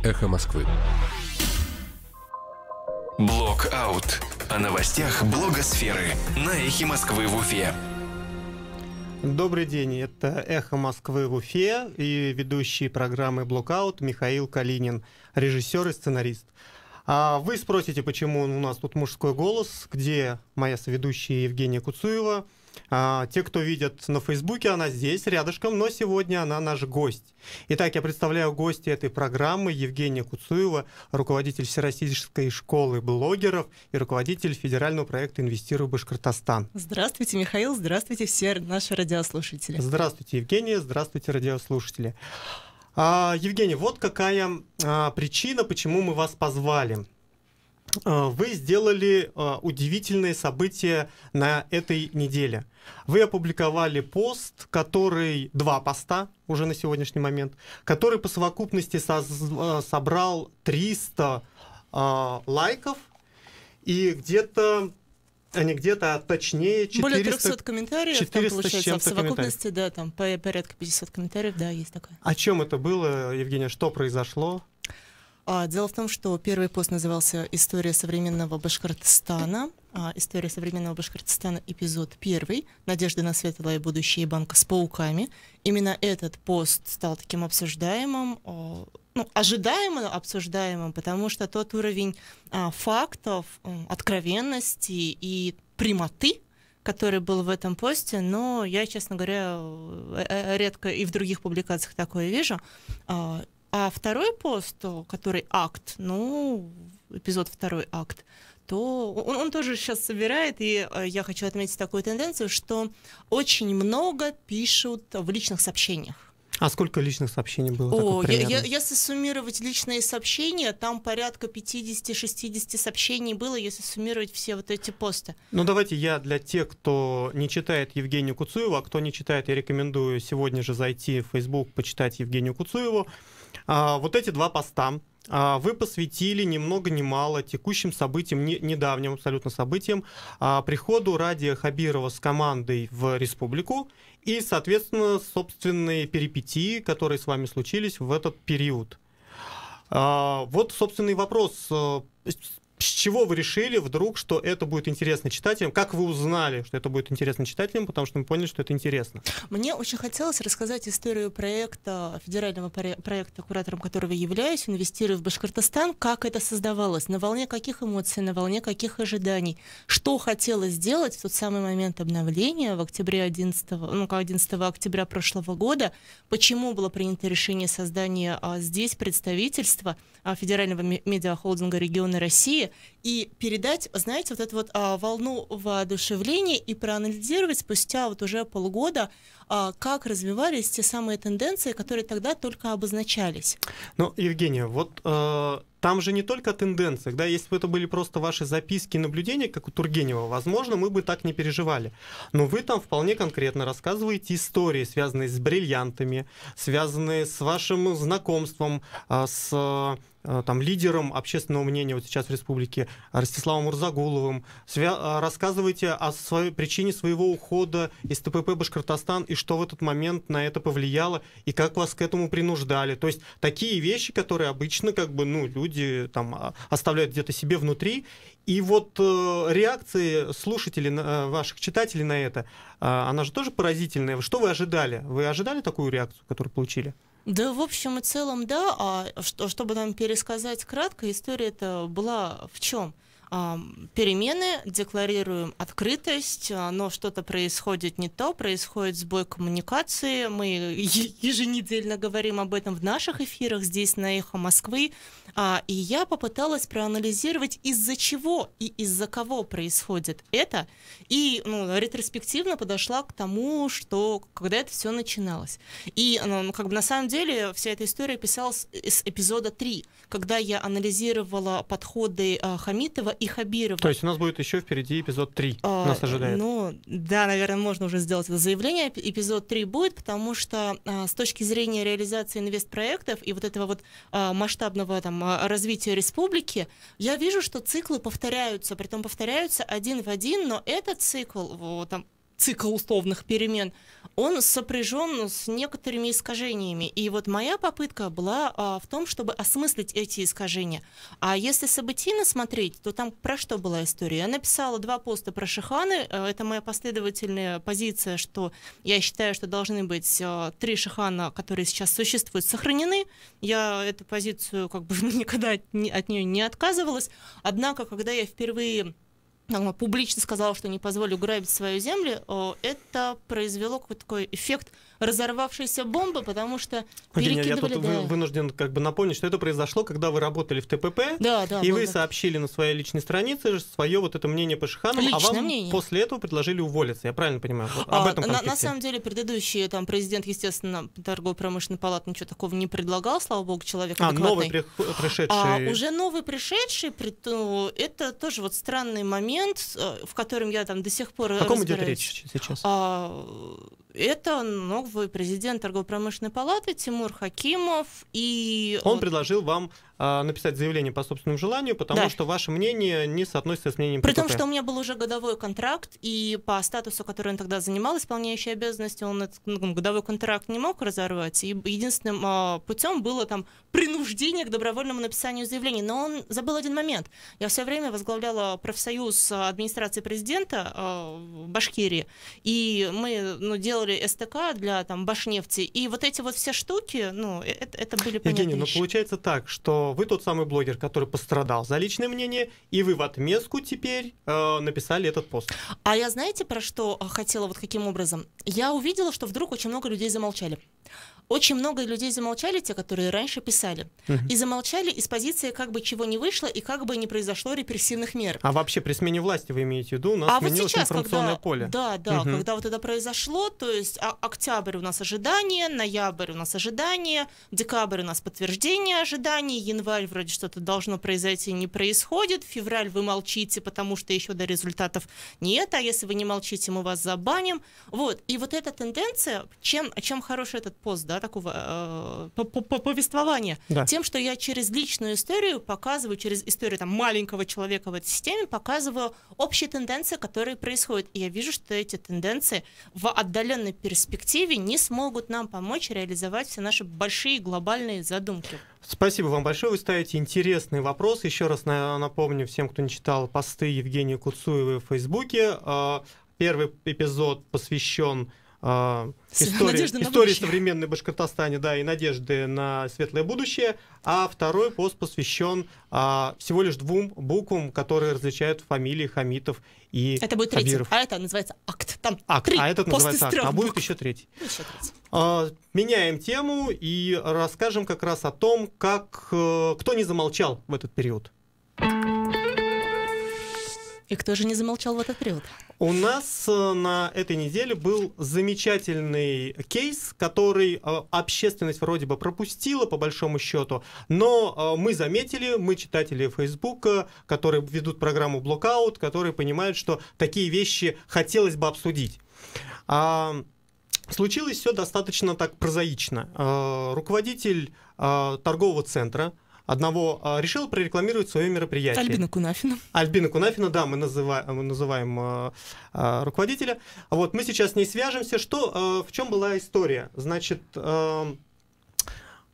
«Эхо Москвы». Блог-аут. О новостях блогосферы на «Эхе Москвы» в Уфе. Добрый день, это «Эхо Москвы» в Уфе и ведущий программы «Блог-аут» Михаил Калинин, режиссер и сценарист. А вы спросите, почему у нас тут мужской голос, где моя соведущая Евгения Куцуева. Те, кто видят на Фейсбуке, она здесь, рядышком, но сегодня она наш гость. Итак, я представляю гостя этой программы Евгения Куцуева, руководитель Всероссийской школы блогеров и руководитель федерального проекта «Инвестируй в Башкортостан». Здравствуйте, Михаил, здравствуйте все наши радиослушатели. Здравствуйте, Евгения, здравствуйте, радиослушатели. Евгения, вот какая причина, почему мы вас позвали. Вы сделали удивительное событие на этой неделе. Вы опубликовали пост, два поста уже на сегодняшний момент, который по совокупности собрал 300 лайков и где-то точнее 400, более 300 комментариев, 400 там, получается, с чем-то в совокупности, да, там порядка 50 комментариев, да, есть такое. О чем это было, Евгения, что произошло? Дело в том, что первый пост назывался «История современного Башкортостана». «История современного Башкортостана», эпизод 1. «Надежда на светлое будущее и банка с пауками». Именно этот пост стал таким обсуждаемым, ожидаемо обсуждаемым, потому что тот уровень фактов, откровенности и прямоты, который был в этом посте, но я, честно говоря, редко и в других публикациях такое вижу. А второй пост, который акт, эпизод 2 акт, то он тоже сейчас собирает, и я хочу отметить такую тенденцию, что очень много пишут в личных сообщениях. А сколько личных сообщений было? Если суммировать личные сообщения, там порядка 50-60 сообщений было, если суммировать все вот эти посты. Давайте я для тех, кто не читает Евгению Куцуеву, а кто не читает, я рекомендую сегодня же зайти в Facebook, почитать Евгению Куцуеву. Вот эти два поста вы посвятили ни много ни мало текущим событиям, недавним абсолютно событиям, приходу Радия Хабирова с командой в республику и, соответственно, собственные перипетии, которые с вами случились в этот период. Вот, собственный вопрос. С чего вы решили вдруг, что это будет интересно читателям? Как вы узнали, что это будет интересно читателям? Потому что мы поняли, что это интересно. Мне очень хотелось рассказать историю проекта, федерального проекта, куратором которого являюсь, «Инвестируй в Башкортостан», как это создавалось, на волне каких эмоций, на волне каких ожиданий, что хотелось сделать в тот самый момент обновления в октябре 11 октября прошлого года, почему было принято решение создания здесь представительства федерального медиахолдинга региона России, и передать, знаете, вот эту вот волну воодушевления и проанализировать спустя вот уже полгода, как развивались те самые тенденции, которые тогда только обозначались. Евгения, вот там же не только о тенденциях, да, если бы это были просто ваши записки и наблюдения, как у Тургенева, возможно, мы бы так не переживали. Но вы там вполне конкретно рассказываете истории, связанные с бриллиантами, связанные с вашим знакомством с лидером общественного мнения вот сейчас в республике Ростиславом Мурзагуловым, рассказываете о причине своего ухода из ТПП «Башкортостан» и что в этот момент на это повлияло, и как вас к этому принуждали. То есть такие вещи, которые обычно люди там оставляют где-то себе внутри. И вот реакции слушателей, ваших читателей на это, она же тоже поразительная. Что вы ожидали? Вы ожидали такую реакцию, которую получили? Да, в общем и целом, да. Чтобы нам пересказать кратко, история-то была в чем? Перемены, декларируем открытость, но что-то происходит не то, происходит сбой коммуникации. Мы еженедельно говорим об этом в наших эфирах здесь на «Эхо Москвы». И я попыталась проанализировать, из-за чего и из-за кого происходит это. И ретроспективно подошла к тому, что когда это все начиналось. И на самом деле вся эта история писалась с эпизода 3, когда я анализировала подходы Хамитова и Хабирова. То есть у нас будет еще впереди эпизод 3, нас ожидает. Да, наверное, можно уже сделать это заявление. Эпизод 3 будет, потому что с точки зрения реализации инвестпроектов и вот этого вот масштабного развития республики, я вижу, что циклы повторяются, притом повторяются один в один, но этот цикл цикл условных перемен, он сопряжен с некоторыми искажениями. И вот моя попытка была в том, чтобы осмыслить эти искажения. А если событийно смотреть, то там про что была история? Я написала 2 поста про шиханы. Это моя последовательная позиция, что я считаю, что должны быть 3 шихана, которые сейчас существуют, сохранены. Я эту позицию как бы никогда от нее не отказывалась. Однако, когда я впервые публично сказала, что не позволю грабить свою землю, это произвело какой-то такой эффект разорвавшейся бомбы, потому что перекидывали... Я тут вынужден как бы напомнить, что это произошло, когда вы работали в ТПП, и вы сообщили на своей личной странице свое вот это мнение по шиханам, а вам после этого предложили уволиться. Я правильно понимаю? Об этом конфликте. На самом деле предыдущий президент, естественно, торгово-промышленной палаты ничего такого не предлагал, слава богу, человек адекватный. Новый пришедший... Уже новый пришедший, это тоже вот странный момент, в котором я там до сих пор разбираюсь. О ком идет речь сейчас? Это новый президент торгово-промышленной палаты Тимур Хакимов. И он предложил вам написать заявление по собственному желанию, потому что ваше мнение не соотносится с мнением ТПП. При том, что у меня был уже годовой контракт, и по статусу, который он тогда занимал, исполняющей обязанности, он этот годовой контракт не мог разорвать. И единственным путем было там принуждение к добровольному написанию заявления. Но он забыл один момент. Я все время возглавляла профсоюз администрации президента в Башкирии, и мы делали СТК для Башнефти, и вот эти вот все штуки, это были понятные Евгений, вещи. Получается так, что вы тот самый блогер, который пострадал за личное мнение, и вы в отместку теперь написали этот пост. А я знаете, про что хотела, вот каким образом? Я увидела, что вдруг очень много людей замолчали. Очень много людей замолчали, те, которые раньше писали. И замолчали из позиции, как бы чего не вышло, и как бы не произошло репрессивных мер. А вообще при смене власти вы имеете в виду? У нас сменилось вот сейчас, информационное поле. Да, когда вот это произошло, то есть октябрь у нас ожидание, ноябрь у нас ожидание, декабрь у нас подтверждение ожиданий, январь вроде что-то должно произойти, не происходит, февраль вы молчите, потому что еще до результатов нет, а если вы не молчите, мы вас забаним. Вот, и вот эта тенденция, чем хороший этот пост, такого повествования, тем, что я через личную историю показываю, через историю маленького человека в этой системе, показываю общие тенденции, которые происходят. И я вижу, что эти тенденции в отдаленной перспективе не смогут нам помочь реализовать все наши большие глобальные задумки. Спасибо вам большое. Вы ставите интересный вопрос. Еще раз напомню всем, кто не читал посты Евгении Куцуевой в Фейсбуке. Первый эпизод посвящен истории современной Башкортостане, и надежды на светлое будущее, а второй пост посвящен всего лишь 2 буквам, которые различают фамилии Хамитов и это будет Хабиров. 3, а это называется акт. Там акт, 3 а этот называется акт, а будет букв. еще 3. Меняем тему и расскажем как раз о том, кто не замолчал в этот период. И кто же не замолчал в этот период? У нас на этой неделе был замечательный кейс, который общественность вроде бы пропустила, по большому счету, но мы заметили, мы читатели Фейсбука, которые ведут программу Blockout, которые понимают, что такие вещи хотелось бы обсудить. Случилось все достаточно так прозаично. Руководитель торгового центра одного решил прорекламировать свое мероприятие. Альбина Кунафина. Альбина Кунафина, да, мы называем руководителя. Вот мы сейчас с ней свяжемся. В чем была история? Значит,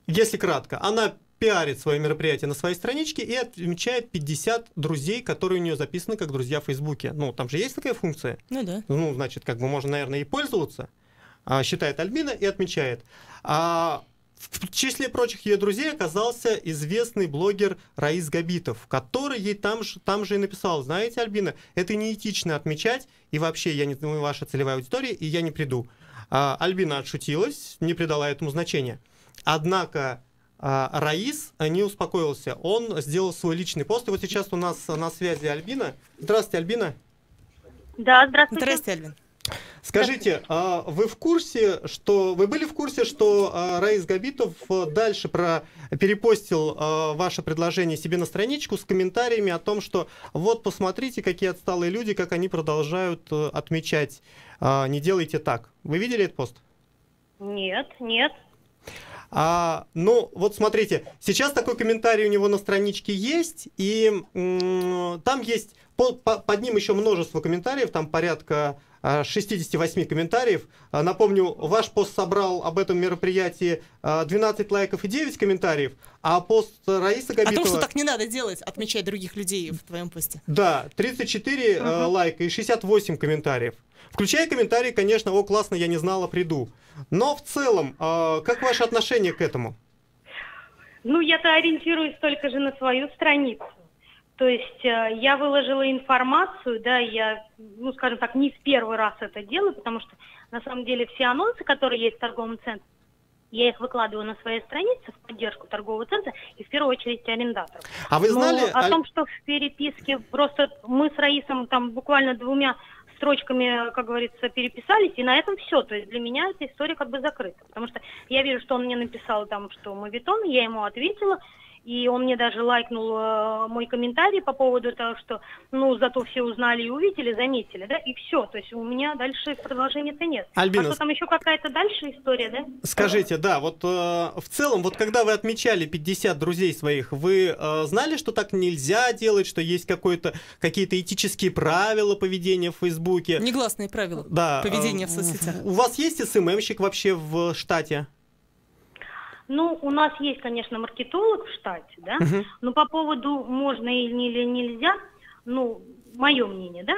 если кратко, она пиарит свое мероприятие на своей страничке и отмечает 50 друзей, которые у нее записаны как друзья в Фейсбуке. Там же есть такая функция. Ну да. Значит, можно, наверное, и пользоваться. Считает Альбина и отмечает. В числе прочих ее друзей оказался известный блогер Раис Габитов, который ей там же и написал: знаете, Альбина, это неэтично отмечать, и вообще я не ваша целевая аудитория, и я не приду. Альбина отшутилась, не придала этому значения. Однако Раис не успокоился, он сделал свой личный пост, и вот сейчас у нас на связи Альбина. Здравствуйте, Альбина. Да, здравствуйте. Здравствуйте, Альбин. Скажите, вы были в курсе, что Раис Габитов дальше перепостил ваше предложение себе на страничку с комментариями о том, что вот посмотрите, какие отсталые люди, как они продолжают отмечать, не делайте так. Вы видели этот пост? Нет. Вот смотрите, сейчас такой комментарий у него на страничке есть, и там есть Под ним еще множество комментариев, там порядка 68 комментариев. Напомню, ваш пост собрал об этом мероприятии 12 лайков и 9 комментариев, а пост Раисы Габитова... О том, что так не надо делать, отмечать других людей в твоем посте. Да, 34 лайка и 68 комментариев. Включая комментарии, конечно, о, классно, я не знала, приду. Но в целом, как ваше отношение к этому? Ну, я-то ориентируюсь только же на свою страницу. То есть я выложила информацию, да, я, ну, скажем так, не в первый раз это делаю, потому что, на самом деле, все анонсы, которые есть в торговом центре, я их выкладываю на своей странице в поддержку торгового центра и, в первую очередь, арендаторов. А вы знали... Но о том, что в переписке просто мы с Раисом там буквально 2 строчками, как говорится, переписались, и на этом все. То есть для меня эта история как бы закрыта. Потому что я вижу, что он мне написал там, что моветон, я ему ответила, и он мне даже лайкнул мой комментарий по поводу того, что, ну, зато все узнали и увидели, заметили, да, и все. То есть у меня дальше продолжения-то нет. Альбина, а что там еще какая-то дальше история, да? Скажите, да, вот в целом, вот когда вы отмечали 50 друзей своих, вы знали, что так нельзя делать, что есть какие-то этические правила поведения в Фейсбуке? Негласные правила поведения в соцсетях. У вас есть СММщик вообще в штате? Ну, у нас есть, конечно, маркетолог в штате, да, но по поводу можно или нельзя, ну, мое мнение, да?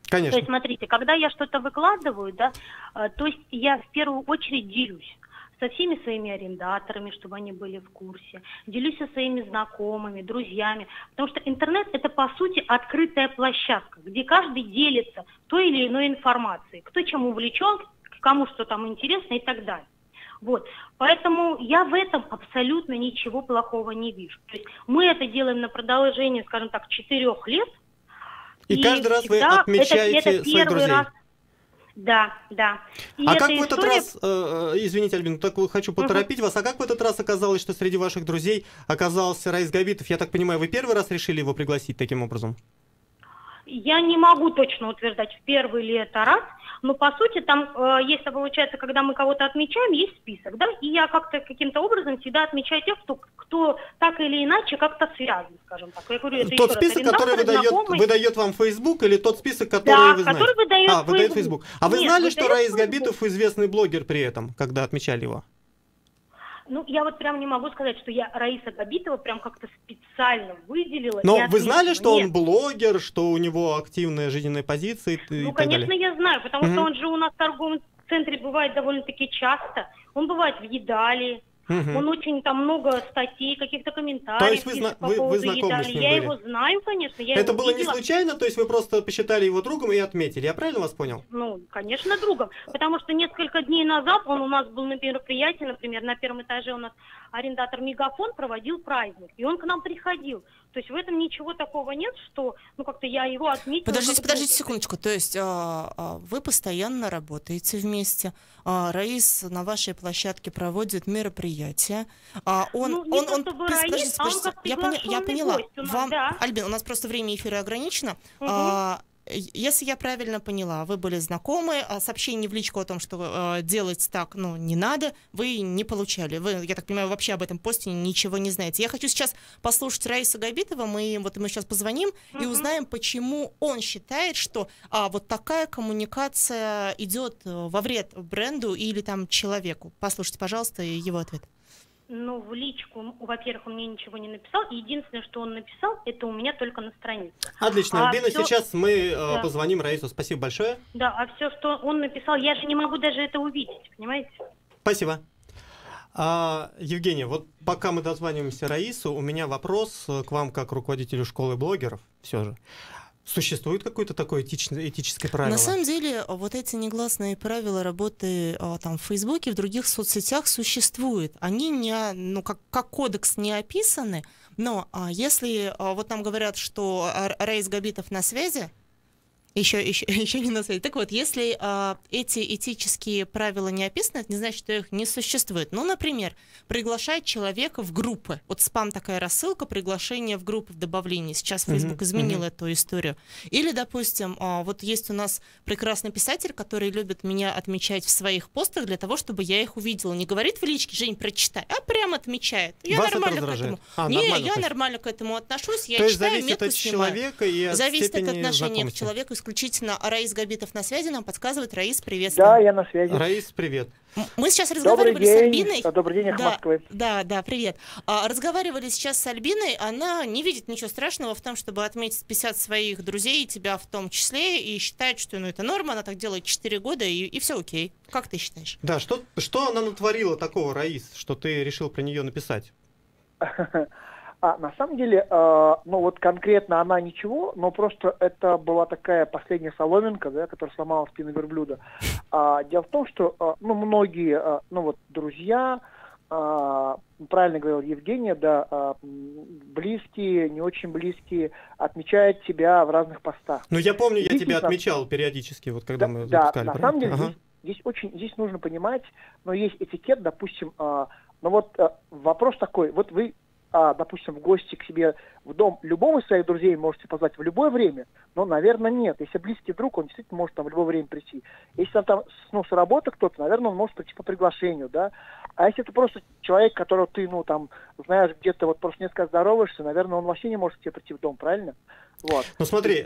Конечно. То есть, смотрите, когда я что-то выкладываю, да, то есть я в первую очередь делюсь со всеми своими арендаторами, чтобы они были в курсе, делюсь со своими знакомыми, друзьями, потому что интернет – это, по сути, открытая площадка, где каждый делится той или иной информацией, кто чем увлечен, кому что там интересно и так далее. Вот, поэтому я в этом абсолютно ничего плохого не вижу. То есть мы это делаем на продолжении, скажем так, 4 лет. И каждый раз вы отмечаете это своих друзей. Раз. Да, да. И а как в этот раз, извините, Альбина, так хочу поторопить вас, а как в этот раз оказалось, что среди ваших друзей оказался Раис Габитов? Я так понимаю, вы первый раз решили его пригласить таким образом? Я не могу точно утверждать, в первый ли это раз, но по сути там есть, получается, когда мы кого-то отмечаем, есть список, да, и я как-то каким-то образом всегда отмечаю тех, кто так или иначе как-то связан, скажем так. Я говорю, это тот список, который выдает вам Facebook, или тот список, который да, вы знаете? Который выдает Facebook. А вы знали, что Раис Габитов известный блогер при этом, когда отмечали его? Ну, я вот прям не могу сказать, что я Раиса Габитова прям как-то специально выделила. Но вы знали, что он блогер, что у него активная жизненная позиция и так далее? Ну, конечно, я знаю, потому что он же у нас в торговом центре бывает довольно-таки часто. Он бывает в Едалии. Он очень там много статей, каких-то комментариев. То есть вы знакомы с ним Я были? его знаю, конечно. Это было не случайно, то есть вы просто посчитали его другом и отметили. Я правильно вас понял? Ну, конечно, другом. Потому что несколько дней назад он у нас был на мероприятии, например, на первом этаже у нас арендатор Мегафон проводил праздник, и он к нам приходил. То есть в этом ничего такого нет, что, ну, как-то я его отметила. Подождите секундочку. То есть вы постоянно работаете вместе, Раис на вашей площадке проводит мероприятия. Я поняла. Альбин, у нас просто время эфира ограничено. Если я правильно поняла, вы были знакомы, сообщений в личку о том, что делать так, ну, не надо, вы не получали. Вы, я так понимаю, вообще об этом посте ничего не знаете. Я хочу сейчас послушать Раису Габитова, мы сейчас позвоним и узнаем, почему он считает, что вот такая коммуникация идет во вред бренду или там человеку. Послушайте, пожалуйста, его ответ. Ну, в личку, во-первых, он мне ничего не написал. Единственное, что он написал, это у меня только на странице. Отлично, Альбина, сейчас мы позвоним Раису. Спасибо большое. Да, а все, что он написал, я же не могу даже это увидеть, понимаете? Спасибо. Евгения, вот пока мы дозваниваемся Раису, у меня вопрос к вам, как руководителю школы блогеров, все же. Существует какое-то такое этическое правило? На самом деле, вот эти негласные правила работы там, в Фейсбуке, в других соцсетях существуют. Они не, как кодекс не описаны, но если вот нам говорят, что Раис Габитов на связи, Еще не на свете. Так вот, если эти этические правила не описаны, это не значит, что их не существует. Ну, например, приглашать человека в группы. Вот спам такая рассылка, приглашение в группы, в добавлении. Сейчас Facebook изменил эту историю. Или, допустим, вот есть у нас прекрасный писатель, который любит меня отмечать в своих постах для того, чтобы я их увидела. Не говорит в личке: Жень, прочитай, а прямо отмечает. Я Вас нормально это к этому. раздражает? Нормально к этому отношусь. Я То есть читаю, зависит метку от снимаю. человека и от Зависит от степени отношения к знакомости. человеку исключительно. Раис Габитов на связи нам подсказывает. Раис, привет. Да, я на связи. Раис, привет. Мы сейчас Добрый разговаривали с Альбиной. день. Добрый день, Эхо Москвы. Да, привет. Разговаривали сейчас с Альбиной. Она не видит ничего страшного в том, чтобы отметить 50 своих друзей, тебя в том числе, и считает, что это норма. Она так делает 4 года, и все окей. Как ты считаешь? Да, что она натворила такого, Раис, что ты решил про нее написать? На самом деле, ну вот конкретно она ничего, но просто это была такая последняя соломинка, да, которая сломала спину верблюда. Дело в том, что многие, друзья, правильно говорил Евгения, да, близкие, не очень близкие, отмечают тебя в разных постах. Ну, я помню, я тебя отмечал периодически, вот когда мы запускали. Да, на самом деле, здесь нужно понимать, но есть этикет, допустим, вопрос такой, вот вы, допустим, в гости к себе в дом любого из своих друзей можете позвать в любое время, но, наверное, нет. Если близкий друг, он действительно может там в любое время прийти. Если там с работы кто-то, наверное, он может прийти по приглашению, да. А если это просто человек, которого ты, знаешь, где-то вот просто несколько здороваешься, наверное, он вообще не может к тебе прийти в дом, правильно? Вот. Ну смотри,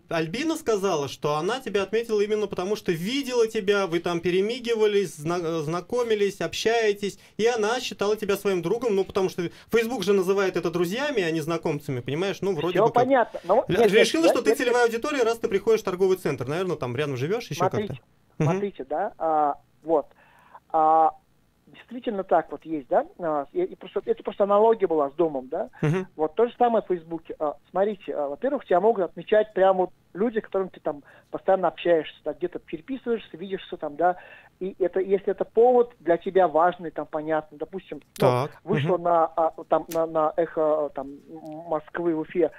Альбина сказала, что она тебя отметила именно потому, что видела тебя, вы там перемигивались, знакомились, общаетесь, и она считала тебя своим другом, потому что Facebook же называет это друзьями, а не знакомцами, понимаешь? Ну, вроде все бы как. понятно. Решила, что ты целевая аудитория, раз ты приходишь в торговый центр, наверное, там рядом живешь, еще как-то. Смотрите, да, действительно так вот есть, да, это просто аналогия была с домом, да, вот то же самое в Фейсбуке. Смотрите, во-первых, тебя могут отмечать прямо вот люди, с которыми ты там постоянно общаешься, да, где-то переписываешься, видишься там, да, и это, если это повод для тебя важный, там, понятно, допустим, вышло на Эхо там, Москвы в Уфе,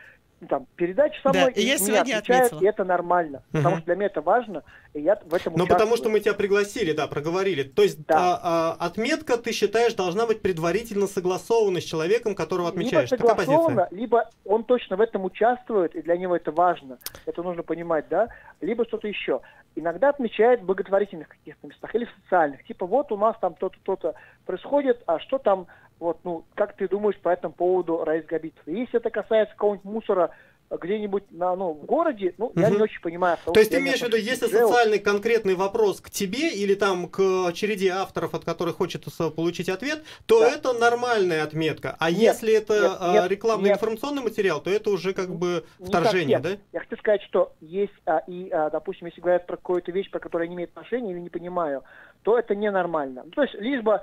там, передача со мной, и я меня отмечают, и это нормально, потому что для меня это важно, и я в этом участвую. Но потому что мы тебя пригласили, да, проговорили. То есть отметка, ты считаешь, должна быть предварительно согласована с человеком, которого отмечаешь. Либо согласована, либо он точно в этом участвует, и для него это важно. Это нужно понимать, да? Либо что-то еще. Иногда отмечают в благотворительных каких-то местах или в социальных. Типа вот у нас там то-то, то-то происходит, а что там, как ты думаешь по этому поводу, Раис Габитов? Если это касается какого-нибудь мусора где-нибудь в городе, я не очень понимаю. То есть ты имеешь в виду, если социальный конкретный вопрос к тебе или там к череде авторов, от которых хочется получить ответ, то это нормальная отметка. А если это рекламный информационный материал, то это уже как бы вторжение, да? Я хочу сказать, что есть, допустим, если говорят про какую-то вещь, про которую я не имею отношения или не понимаю, то это ненормально. То есть лишь бы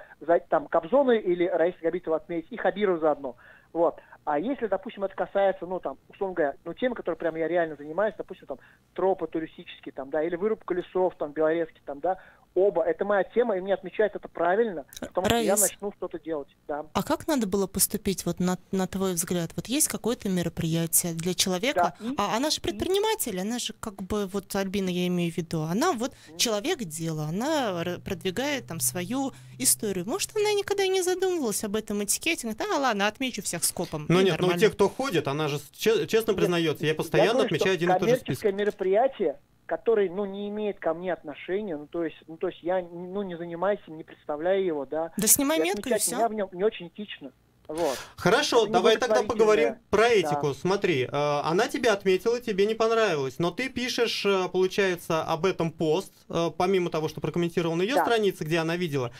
там Кобзону или Раиса Габитова отметить, и Хабиру заодно. Вот. А если, допустим, это касается, условно говоря, темы, которой прям я реально занимаюсь, допустим, там, тропы туристические, там, да, или вырубка лесов, там, белорецкий, там, да, оба, это моя тема, и мне отмечают это правильно, потому что я начну что-то делать, да. А как надо было поступить, вот на твой взгляд? Вот есть какое-то мероприятие для человека, она же предприниматель, она же как бы, вот Альбина, я имею в виду, она вот человек дела, она продвигает там свою историю. Может, она никогда и не задумывалась об этом этикете, говорит, ладно, отмечу всех скопом. Ну нет, те, кто ходит, она же честно признается, я постоянно отмечаю один и тот же список. Коммерческое мероприятие, который, не имеет ко мне отношения, то есть я, не занимаюсь им, не представляю его, да. Да снимай метку и все. Меня в нем не очень этично. Вот. Хорошо, давай тогда поговорим про этику. Да. Смотри, она тебя отметила, тебе не понравилось, но ты пишешь, получается, об этом пост, помимо того, что прокомментировал на ее странице, где она видела.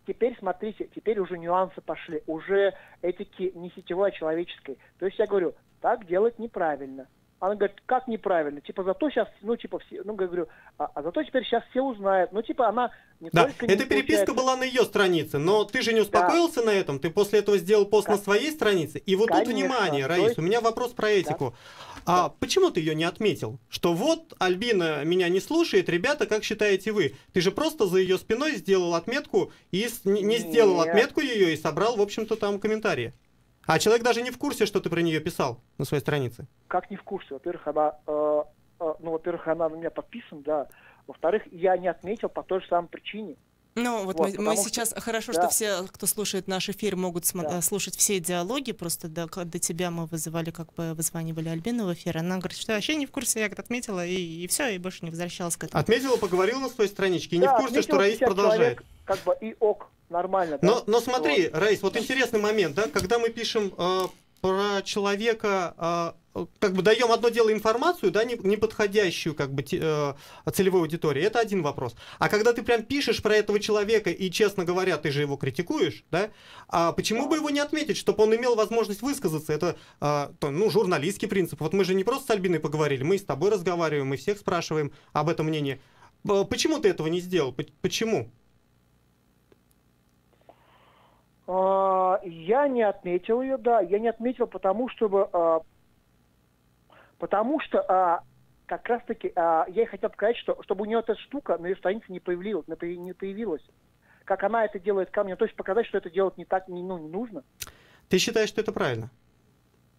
Теперь смотрите, теперь уже нюансы пошли, уже этики не сетевой, а человеческой. То есть я говорю, так делать неправильно. Она говорит, как неправильно? Зато сейчас, все, говорю, зато теперь сейчас все узнают. Она не только... Эта переписка была на ее странице, но ты же не успокоился на этом, ты после этого сделал пост на своей странице. И вот тут внимание, Раис, у меня вопрос про этику. А почему ты ее не отметил? Что вот Альбина меня не слушает, ребята, как считаете вы? Ты же просто за ее спиной сделал отметку и не сделал отметку ее и собрал, в общем-то, там комментарии. А человек даже не в курсе, что ты про нее писал на своей странице. Как не в курсе? Во-первых, ну, во-первых, она на меня подписана, да. Во-вторых, я не отметил по той же самой причине. Ну, вот мы сейчас, хорошо, да. что все, кто слушает наш эфир, могут слушать все диалоги, просто до тебя мы вызывали, как бы вызванивали Альбину в эфир, она говорит, что вообще не в курсе, я отметила, и все, и больше не возвращалась к этому. Отметила, поговорила на своей страничке, и не в курсе, что Раис продолжает. Человек, как бы и ок, нормально. Да? Но смотри, вот. Раис, вот интересный момент, да, когда мы пишем про человека, как бы даем одно дело информацию, да, не подходящую как бы целевой аудитории, это один вопрос. А когда ты прям пишешь про этого человека и, честно говоря, ты же его критикуешь, да, а почему бы его не отметить, чтобы он имел возможность высказаться? Это, ну, журналистский принцип. Вот мы же не просто с Альбиной поговорили, мы и с тобой разговариваем, мы всех спрашиваем об этом мнении. Почему ты этого не сделал? Почему? Я не отметил ее, да. Я не отметил, потому что как раз-таки я ей хотел сказать, что чтобы у нее эта штука на ее странице не появилась. Как она это делает ко мне. То есть показать, что это делать не так, не нужно. Ты считаешь, что это правильно?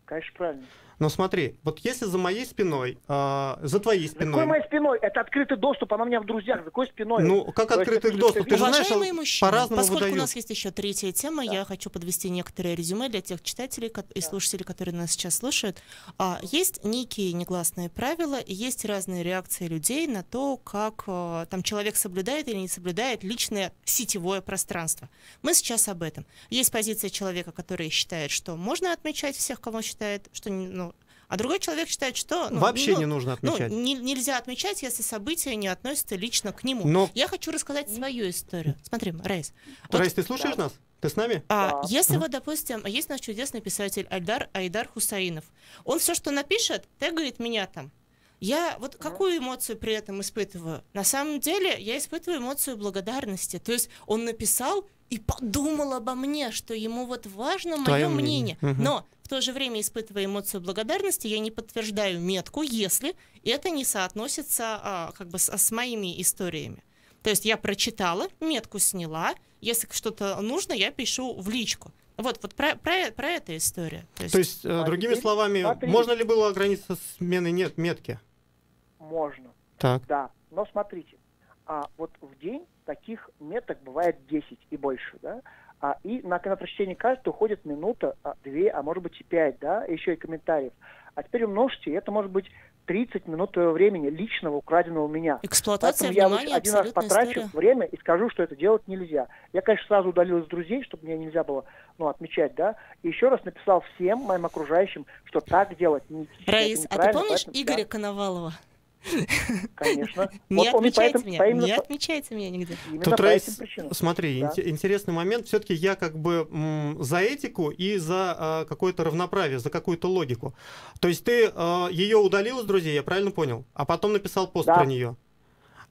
Конечно, правильно. Но смотри, вот если за моей спиной, за твоей спиной... За какой моей спиной? Это открытый доступ, она у меня в друзьях. За какой спиной? Ну, как открытый доступ? Ты же знаешь, по-разному поскольку выдают. У нас есть еще третья тема, да. Я хочу подвести некоторые резюме для тех читателей и слушателей, которые нас сейчас слушают. Есть некие негласные правила, и есть разные реакции людей на то, как там человек соблюдает или не соблюдает личное сетевое пространство. Мы сейчас об этом. Есть позиция человека, который считает, что можно отмечать всех, кого считает, что... А другой человек считает, что... Вообще не нужно отмечать. Нельзя отмечать, если события не относятся лично к нему. Но... Я хочу рассказать свою историю. Смотри, Раис. Раис, ты слушаешь нас? Ты с нами? Если вот, допустим, есть наш чудесный писатель Айдар Хусаинов. Он все, что напишет, тегает меня там. Я вот какую эмоцию при этом испытываю? На самом деле я испытываю эмоцию благодарности. То есть он написал и подумал обо мне, что ему вот важно мое мнение. Но в то же время, испытывая эмоцию благодарности, я не подтверждаю метку, если это не соотносится как бы с моими историями. То есть я прочитала, метку сняла, если что-то нужно, я пишу в личку. Вот про эту историю. То есть другими словами, можно ли было ограничиться сменой метки? Можно. Так. Да, но смотрите, вот в день таких меток бывает 10 и больше, да, и на прочтение каждой уходит минута, 2, а может быть и 5, да, еще и комментариев. А теперь умножьте, это может быть 30 минут твоего времени личного, украденного у меня. Эксплуатация внимания, абсолютно один раз потрачу время и скажу, что это делать нельзя. Я, конечно, сразу удалил из друзей, чтобы мне нельзя было отмечать, да, и еще раз написал всем моим окружающим, что так делать не этично. Раис, а ты помнишь Игоря Коновалова? Конечно. Не отмечайте меня нигде. Тут, Раис, смотри, интересный момент. Все-таки я как бы за этику и за какое-то равноправие, за какую-то логику. То есть ты ее удалил из друзей, я правильно понял? А потом написал пост про нее.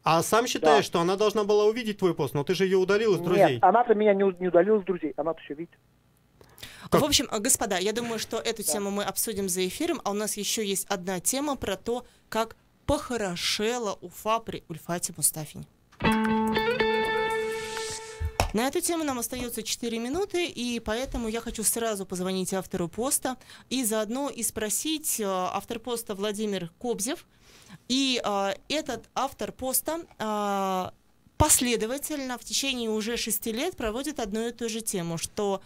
А сам считаешь, что она должна была увидеть твой пост, но ты же ее удалил из друзей. Нет, она-то меня не удалила из друзей, она-то все видит. В общем, господа, я думаю, что эту тему мы обсудим за эфиром, а у нас еще есть одна тема про то, как похорошела Уфа при Ульфате Мустафине. На эту тему нам остается 4 минуты, и поэтому я хочу сразу позвонить автору поста и заодно и спросить автор поста Владимир Кобзев. И этот автор поста последовательно в течение уже 6 лет проводит одну и ту же тему, что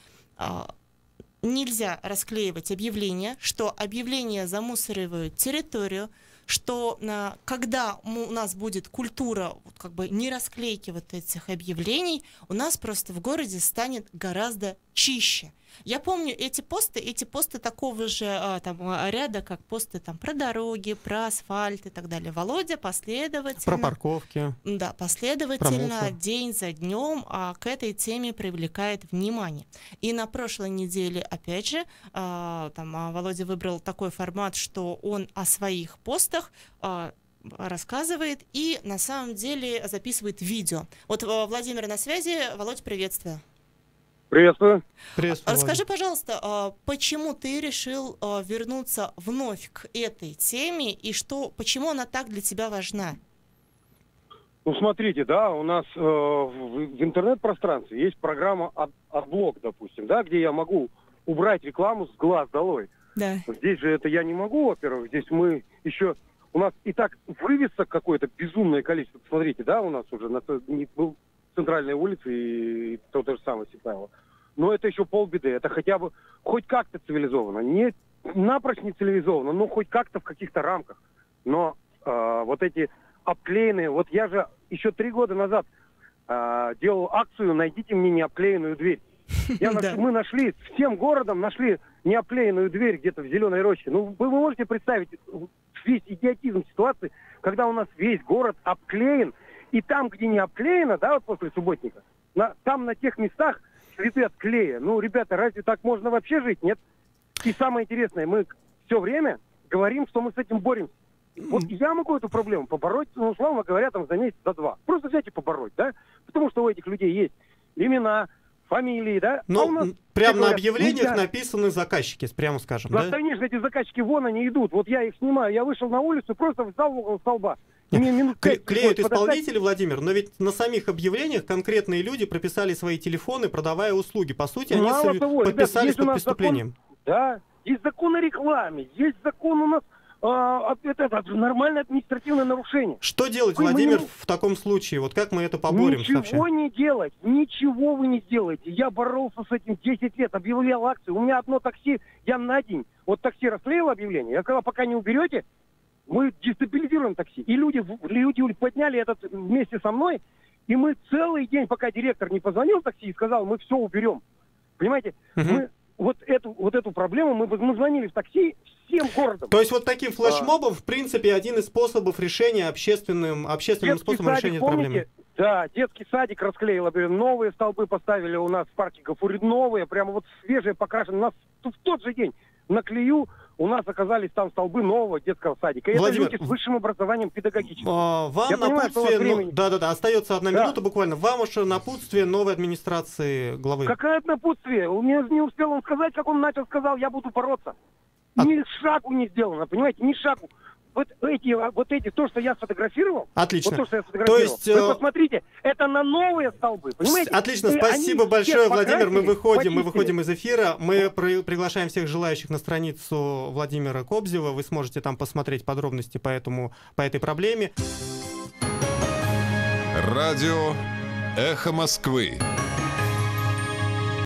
нельзя расклеивать объявления, что объявления замусоривают территорию, что когда у нас будет культура как бы не расклейки вот этих объявлений, у нас просто в городе станет гораздо чище. Я помню эти посты такого же ряда, как посты там про дороги, про асфальт и так далее. Володя последовательно... Про парковки. Да, последовательно, день за днем к этой теме привлекает внимание. И на прошлой неделе, опять же, Володя выбрал такой формат, что он о своих постах рассказывает и на самом деле записывает видео. Вот Владимир на связи. Володь, приветствую. Приветствую. Расскажи, пожалуйста, почему ты решил вернуться вновь к этой теме и почему она так для тебя важна? Ну, смотрите, да, у нас в интернет-пространстве есть программа «Отблок», допустим, да, где я могу убрать рекламу с глаз долой. Да. Здесь же это я не могу, во-первых. Здесь мы еще У нас и так вывесок какое-то безумное количество. Смотрите, да, у нас уже был центральная улица и то же самое Сипайло. Но это еще полбеды. Это хотя бы хоть как-то цивилизованно. Не напрочь не цивилизованно, но хоть как-то в каких-то рамках. Но вот эти обклеенные... Вот я же еще 3 года назад делал акцию «Найдите мне необклеенную дверь». Мы нашли, всем городом нашли необклеенную дверь где-то в Зеленой Роще. Ну, вы можете представить весь идиотизм ситуации, когда у нас весь город обклеен, и там, где не обклеено, да, вот после субботника, там на тех местах цветы от клея. Ну, ребята, разве так можно вообще жить? Нет. И самое интересное, мы все время говорим, что мы с этим боремся. Вот я могу эту проблему побороть, ну, условно говоря, там за месяц, за 2. Просто взять и побороть, да? Потому что у этих людей есть имена, фамилии, да? Ну, прямо на объявлениях написаны заказчики, прямо скажем, да? Да, конечно, эти заказчики вон они идут. Вот я их снимаю, я вышел на улицу, просто встал в угол столба. Клеют исполнители, Владимир, но ведь на самих объявлениях конкретные люди прописали свои телефоны, продавая услуги. По сути, они подписались под преступлением. Да, есть закон о рекламе, есть закон у нас, это нормальное административное нарушение. Что делать, Владимир, в таком случае? Вот как мы это поборем? Ничего не делать, ничего вы не сделаете. Я боролся с этим 10 лет, объявлял акции. У меня одно такси, я на день, вот такси расклеил объявление, я сказал, пока не уберете, мы дестабилизируем такси. И люди подняли этот вместе со мной, и мы целый день, пока директор не позвонил в такси и сказал, мы все уберем. Понимаете? Мы вот эту проблему мы звонили в такси всем городом. То есть вот таким флешмобом, в принципе, один из способов решения общественным способом решения этой проблемы. Да, детский садик расклеил, новые столбы поставили у нас в парке Гафури, новые, прямо вот свежие, покрашенные. У нас в тот же день на Клею у нас оказались там столбы нового детского садика. И Владимир, это люди с высшим образованием педагогическим. Вам напутствие, остается 1 минута буквально. Вам уж напутствие новой администрации главы. Какое напутствие? Не успел он сказать, как он сказал, я буду бороться. Ни шагу не сделано, понимаете, ни шагу. Вот эти, то, что я сфотографировал, отлично. Вот то, что я сфотографировал, то есть, вы посмотрите, это на новые столбы, понимаете? Отлично, спасибо большое, Владимир, мы выходим из эфира, мы приглашаем всех желающих на страницу Владимира Кобзева, вы сможете там посмотреть подробности по этой проблеме. Радио «Эхо Москвы».